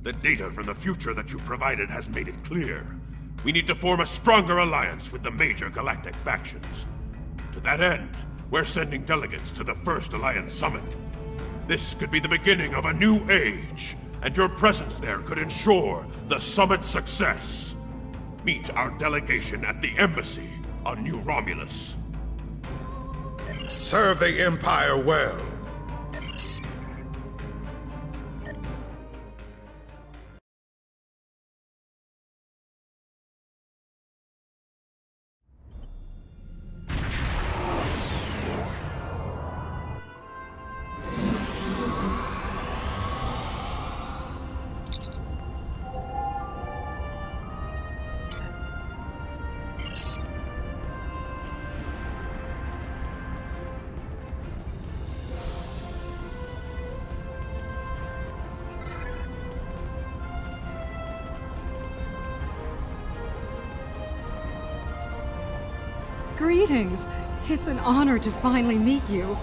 The data from the future that you provided has made it clear. We need to form a stronger alliance with the major galactic factions. To that end, we're sending delegates to the First Alliance Summit. This could be the beginning of a new age, and your presence there could ensure the summit's success. Meet our delegation at the embassy on New Romulus. Serve the Empire well. Greetings! It's an honor to finally meet you.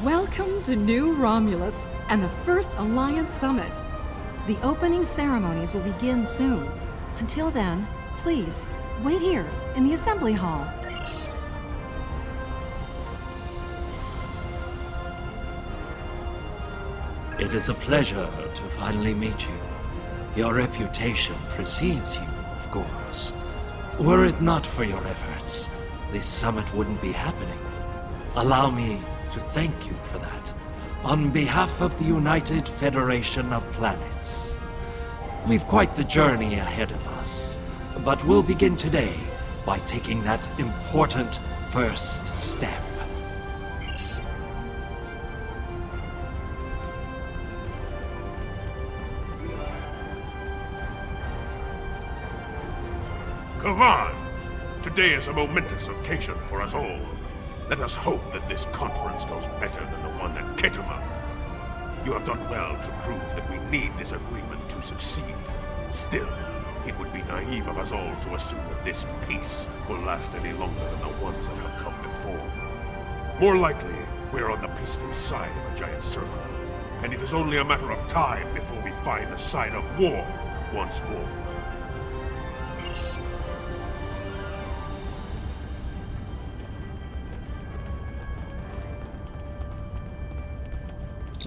Welcome to New Romulus and the First Alliance Summit. The opening ceremonies will begin soon. Until then, please, wait here in the assembly hall. It is a pleasure to finally meet you. Your reputation precedes you, of course. Were it not for your efforts, this summit wouldn't be happening. Allow me to thank you for that, on behalf of the United Federation of Planets. We've quite the journey ahead of us, but we'll begin today by taking that important first step. Come on! Today is a momentous occasion for us all. Let us hope that this conference goes better than the one at Ketema. You have done well to prove that we need this agreement to succeed. Still, it would be naive of us all to assume that this peace will last any longer than the ones that have come before. More likely, we're on the peaceful side of a giant circle, and it is only a matter of time before we find the side of war once more.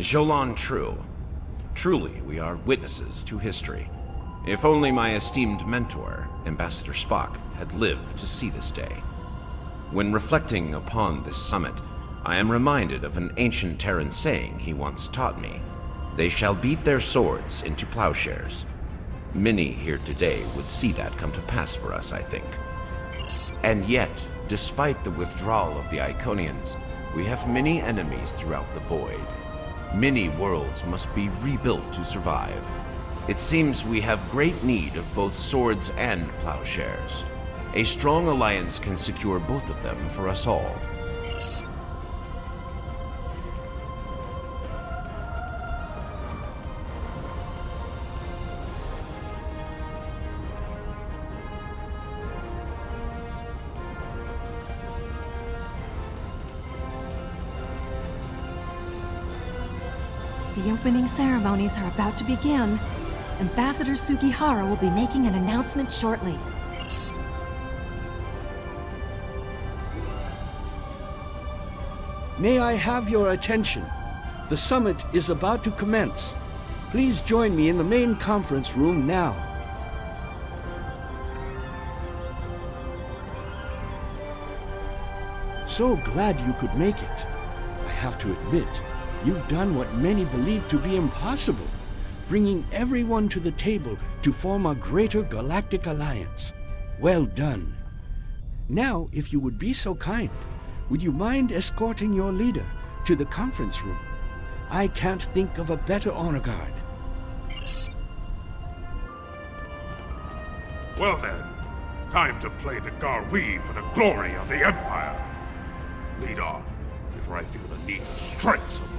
Jolan True. Truly, we are witnesses to history. If only my esteemed mentor, Ambassador Spock, had lived to see this day. When reflecting upon this summit, I am reminded of an ancient Terran saying he once taught me. They shall beat their swords into plowshares. Many here today would see that come to pass for us, I think. And yet, despite the withdrawal of the Iconians, we have many enemies throughout the void. Many worlds must be rebuilt to survive. It seems we have great need of both swords and plowshares. A strong alliance can secure both of them for us all. The opening ceremonies are about to begin. Ambassador Sugihara will be making an announcement shortly. May I have your attention? The summit is about to commence. Please join me in the main conference room now. So glad you could make it. I have to admit, you've done what many believe to be impossible, bringing everyone to the table to form a greater galactic alliance. Well done. Now, if you would be so kind, would you mind escorting your leader to the conference room? I can't think of a better honor guard. Well then, time to play the Garwi for the glory of the Empire. Lead on, before I feel the need to strike someone.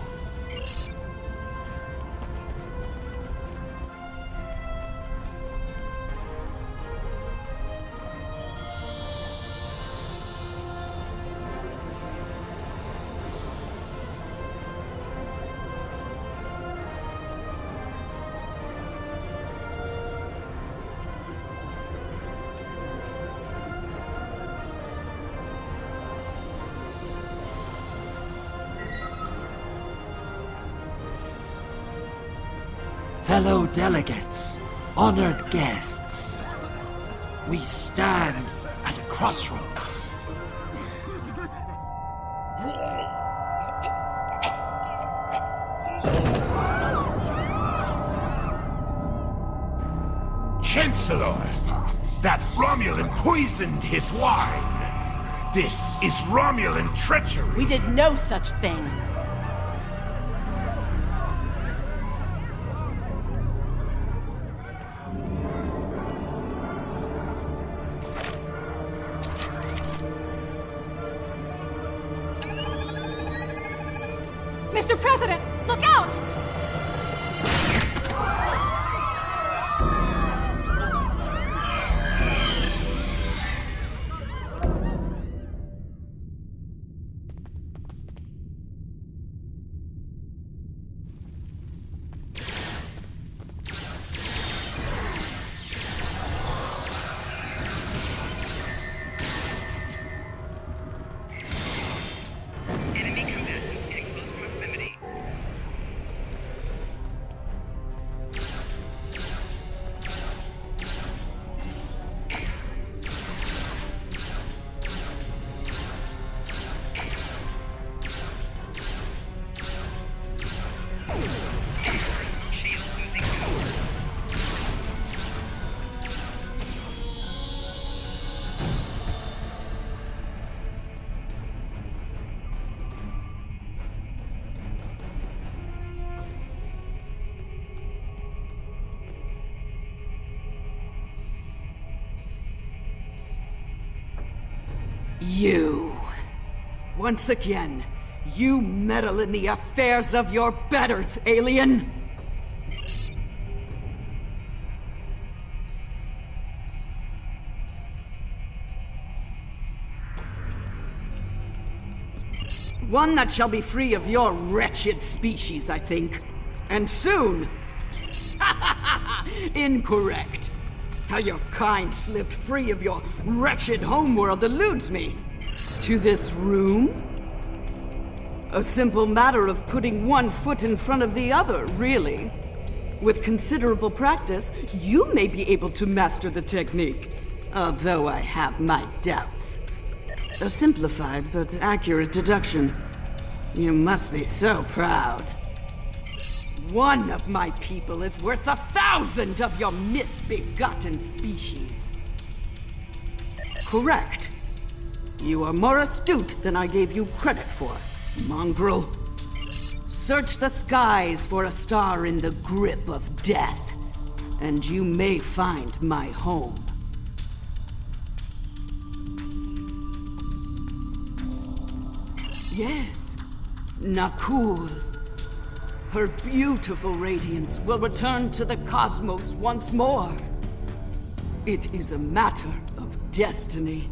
Fellow delegates, honored guests, we stand at a crossroads. Chancellor, that Romulan poisoned his wine. This is Romulan treachery. We did no such thing. Mr. President, look out! You. Once again, you meddle in the affairs of your betters, alien! One that shall be free of your wretched species, I think. And soon! Incorrect. How your kind slipped free of your wretched homeworld eludes me. To this room? A simple matter of putting one foot in front of the other, really. With considerable practice, you may be able to master the technique. Although I have my doubts. A simplified but accurate deduction. You must be so proud. One of my people is worth 1,000 of your misbegotten species. Correct. You are more astute than I gave you credit for, mongrel. Search the skies for a star in the grip of death, and you may find my home. Yes, Nakul. Her beautiful radiance will return to the cosmos once more. It is a matter of destiny.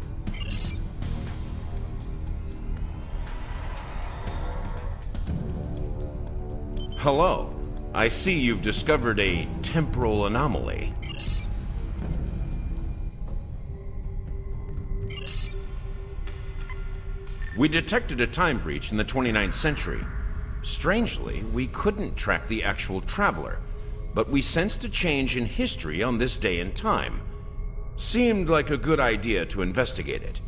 Hello. I see you've discovered a temporal anomaly. We detected a time breach in the 29th century. Strangely, we couldn't track the actual traveler, but we sensed a change in history on this day and time. Seemed like a good idea to investigate it.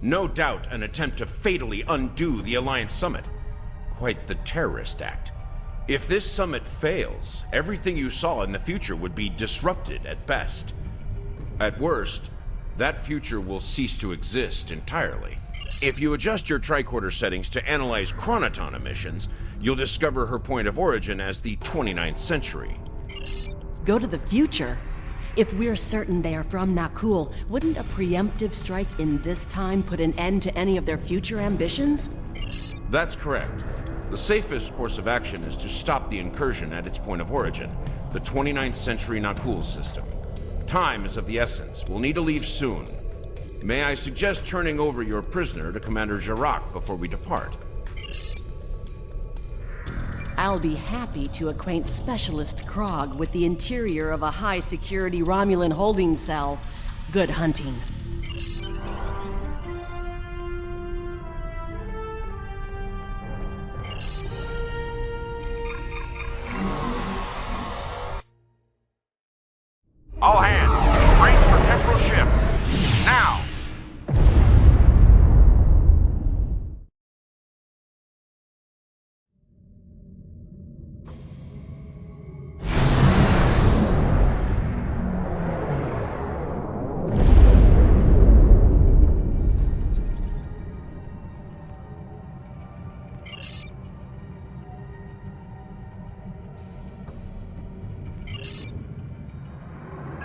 No doubt an attempt to fatally undo the Alliance Summit. Quite the terrorist act. If this summit fails, everything you saw in the future would be disrupted at best. At worst, that future will cease to exist entirely. If you adjust your tricorder settings to analyze chronoton emissions, you'll discover her point of origin as the 29th century. Go to the future? If we're certain they are from Nakul, wouldn't a preemptive strike in this time put an end to any of their future ambitions? That's correct. The safest course of action is to stop the incursion at its point of origin, the 29th century Nakul system. Time is of the essence. We'll need to leave soon. May I suggest turning over your prisoner to Commander Jarak before we depart? I'll be happy to acquaint Specialist Krog with the interior of a high-security Romulan holding cell. Good hunting.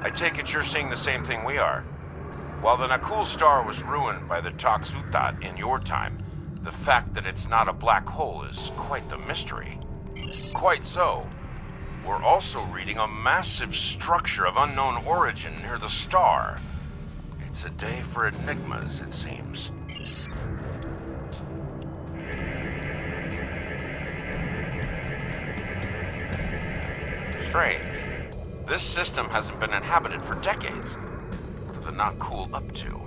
I take it you're seeing the same thing we are. While the Nakul star was ruined by the Toxutat in your time, the fact that it's not a black hole is quite the mystery. Quite so. We're also reading a massive structure of unknown origin near the star. It's a day for enigmas, it seems. Strange. This system hasn't been inhabited for decades. What are the Nakul up to?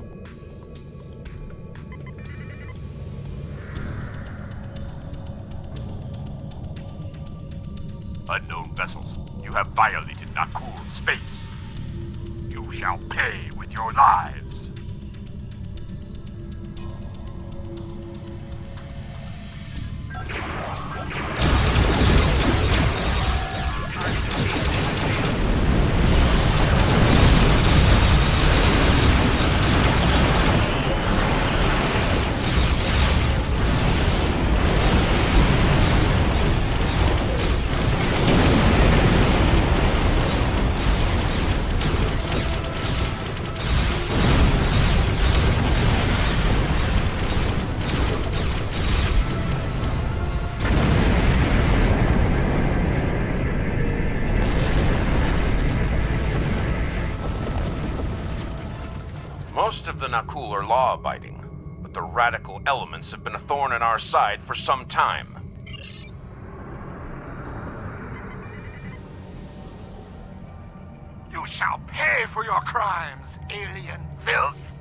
Unknown vessels, you have violated Nakul space. You shall pay with your lives. Most of the Nakul are law-abiding, but the radical elements have been a thorn in our side for some time. You shall pay for your crimes, alien filth!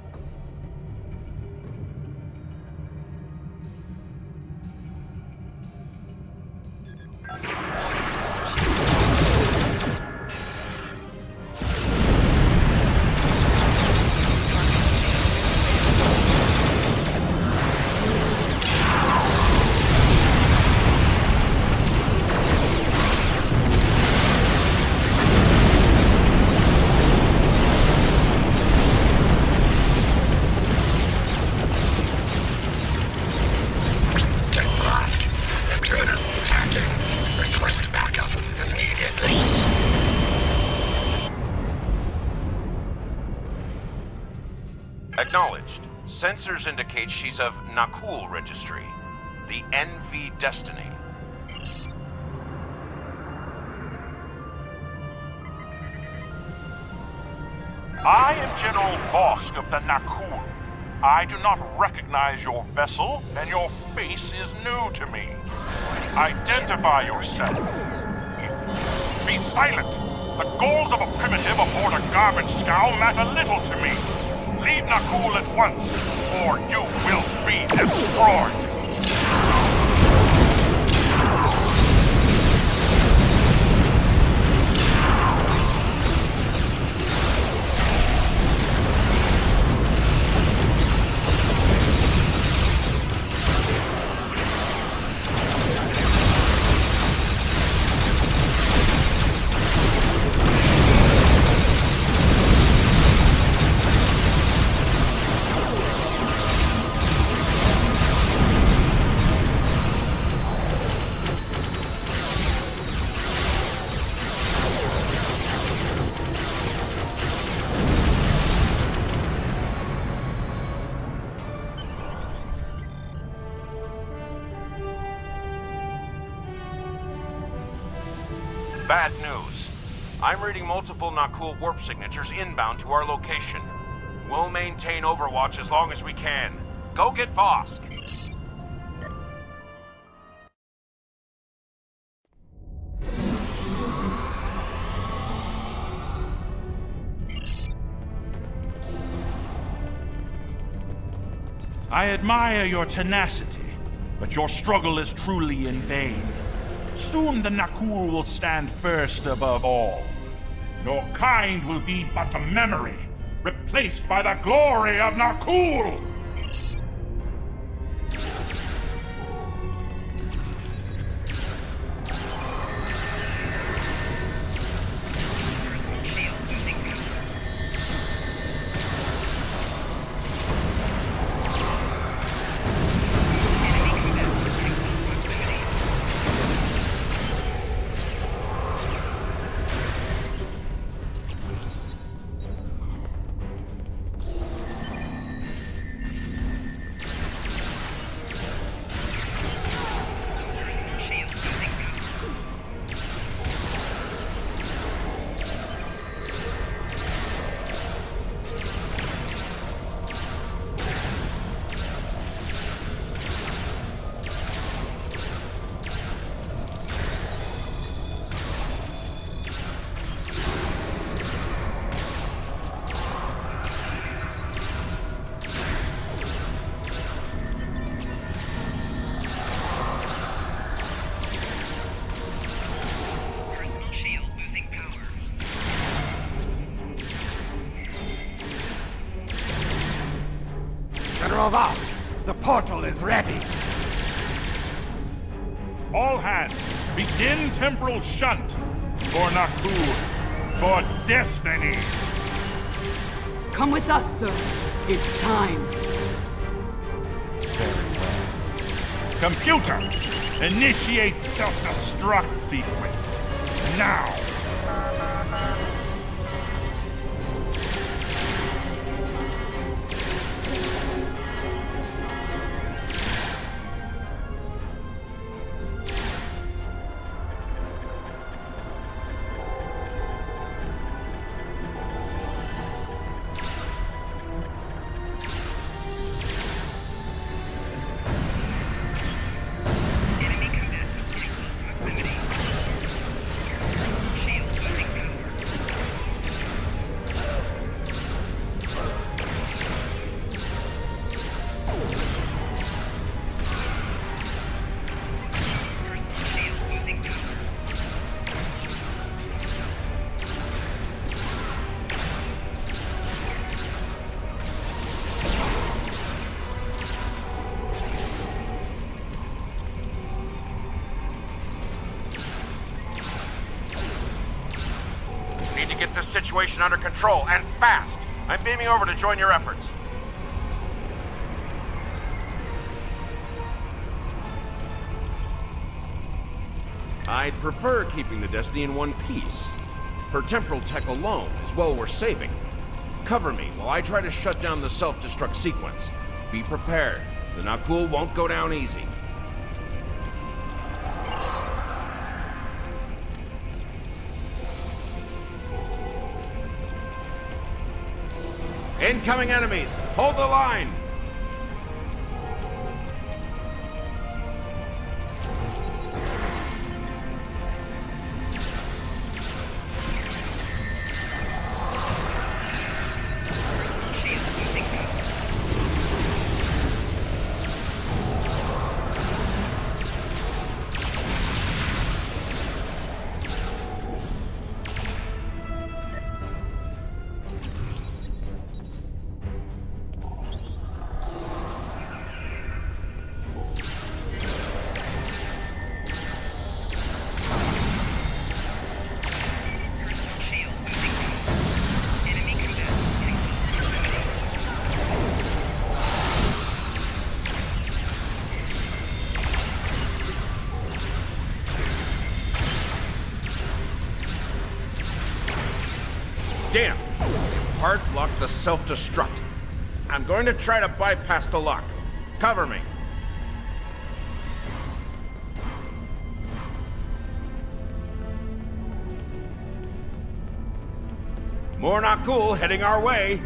Acknowledged. Sensors indicate she's of Nakul registry, the NV Destiny. I am General Vosk of the Nakul. I do not recognize your vessel, and your face is new to me. Identify yourself. Be silent. The goals of a primitive aboard a garbage scow matter little to me. Leave Nakul at once, or you will be destroyed. Bad news. I'm reading multiple Nakul warp signatures inbound to our location. We'll maintain Overwatch as long as we can. Go get Vosk. I admire your tenacity, but your struggle is truly in vain. Soon the Nakul will stand first above all. Your kind will be but a memory, replaced by the glory of Nakul! General Vosk, the portal is ready. All hands, begin temporal shunt. For Nakul, for destiny. Come with us, sir. It's time. Computer, initiate self-destruct sequence. Now. Get this situation under control, and fast! I'm beaming over to join your efforts. I'd prefer keeping the Destiny in one piece. Her temporal tech alone is well worth saving. Cover me while I try to shut down the self-destruct sequence. Be prepared. The Nakul won't go down easy. Incoming enemies! Hold the line! Damn! Hard locked the self-destruct. I'm going to try to bypass the lock. Cover me. More not cool heading our way.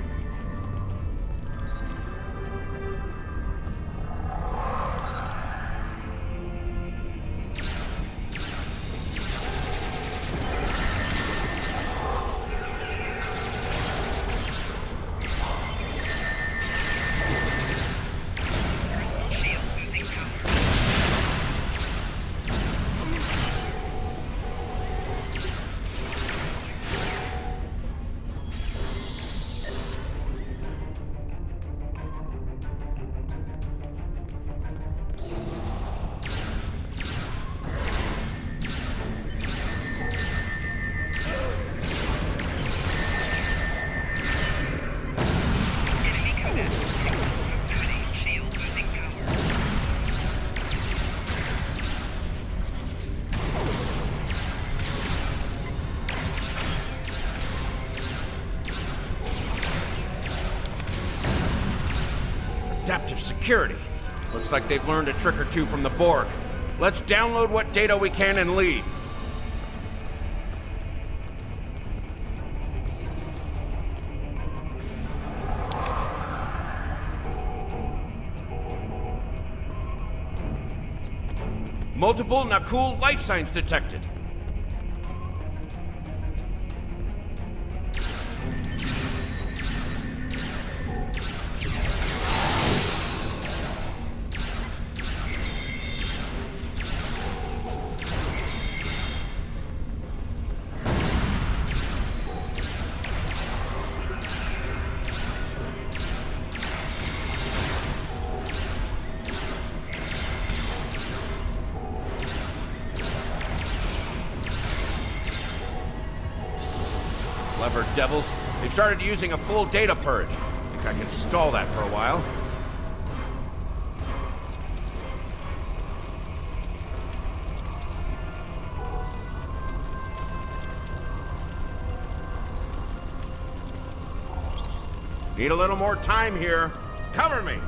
Adaptive security. Looks like they've learned a trick or two from the Borg. Let's download what data we can and leave. Multiple Nakul life signs detected. Clever devils. They've started using a full data purge. Think I can stall that for a while. Need a little more time here. Cover me!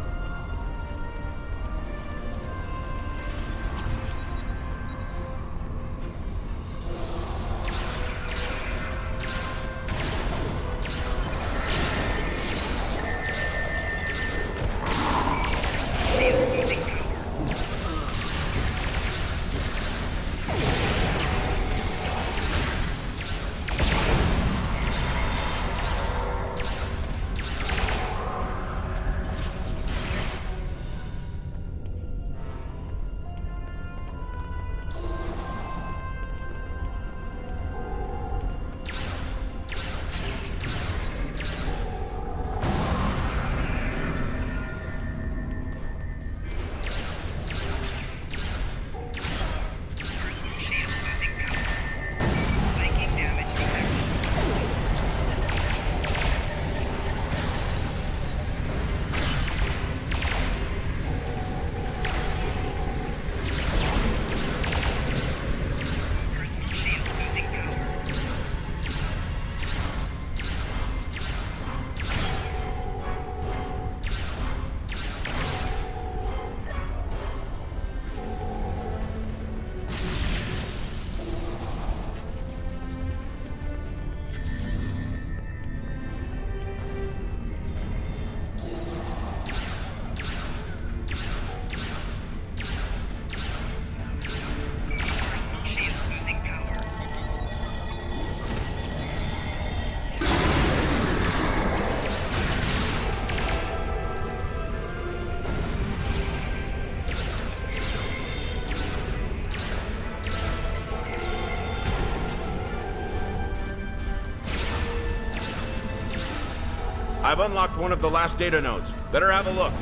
I've unlocked one of the last data nodes. Better have a look.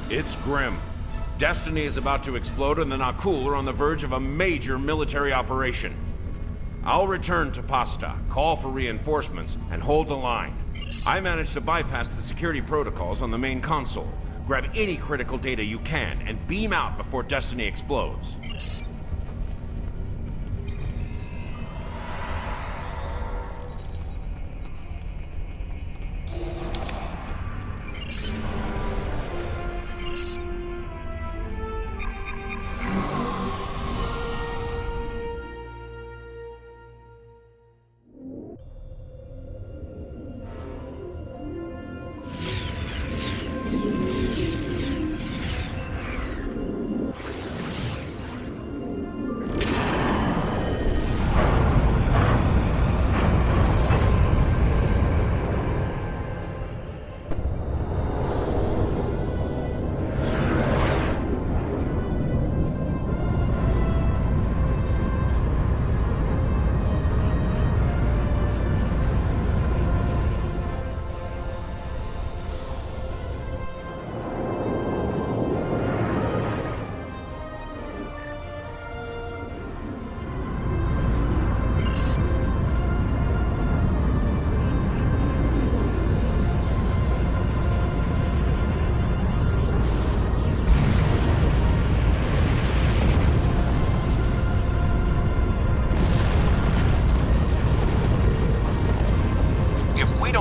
It's grim. Destiny is about to explode and the Nakul are on the verge of a major military operation. I'll return to Pasta, call for reinforcements, and hold the line. I managed to bypass the security protocols on the main console. Grab any critical data you can and beam out before Destiny explodes.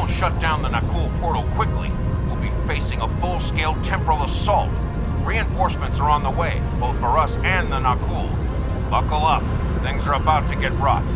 Shut down the Nakul portal quickly, we'll be facing a full-scale temporal assault. Reinforcements are on the way, both for us and the Nakul. Buckle up. Things are about to get rough.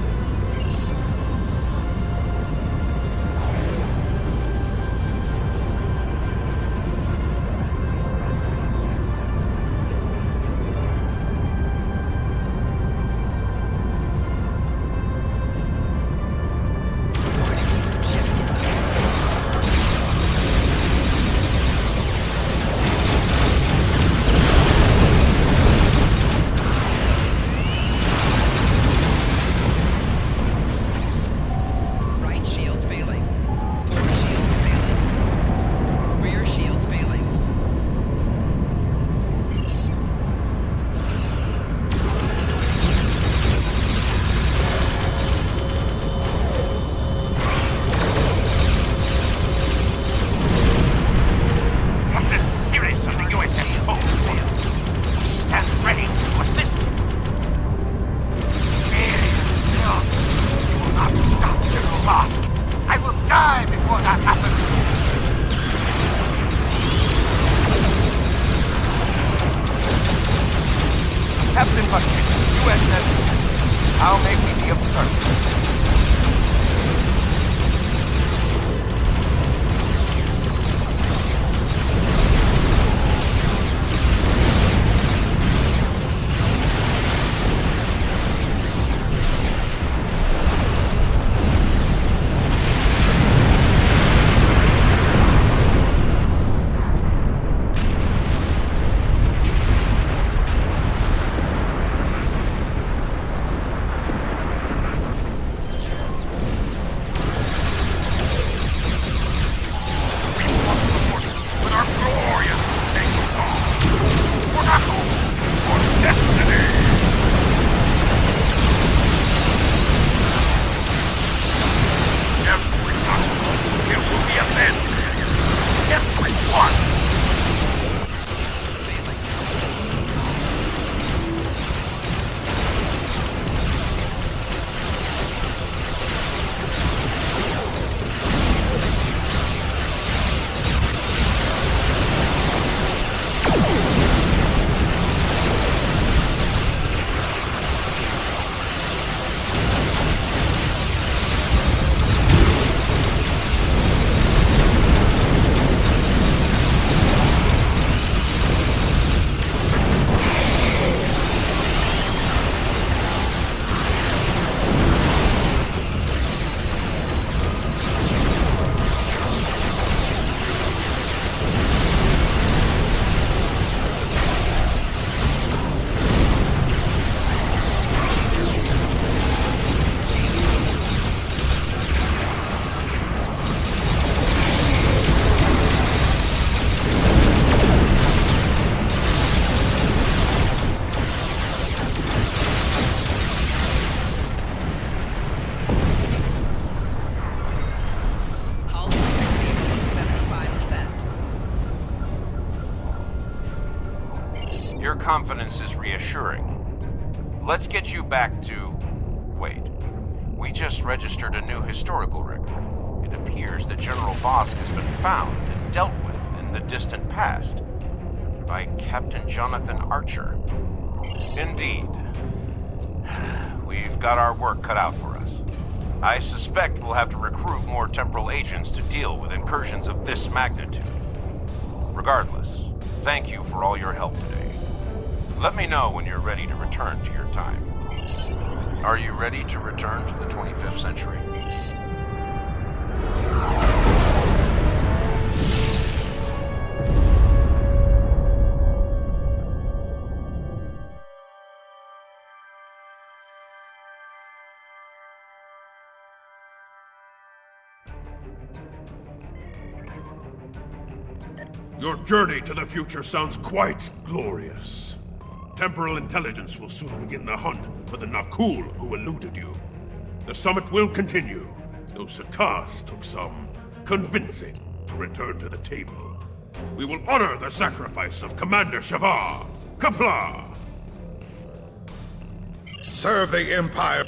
USS. How may we be of service? Your confidence is reassuring. Let's get you back to... Wait. We just registered a new historical record. It appears that General Vosk has been found and dealt with in the distant past by Captain Jonathan Archer. Indeed. We've got our work cut out for us. I suspect we'll have to recruit more temporal agents to deal with incursions of this magnitude. Regardless, thank you for all your help today. Let me know when you're ready to return to your time. Are you ready to return to the 25th century? Your journey to the future sounds quite glorious. Temporal intelligence will soon begin the hunt for the Nakul who eluded you. The summit will continue, though Satas took some convincing to return to the table. We will honor the sacrifice of Commander Shavar. Kapla! Serve the Empire.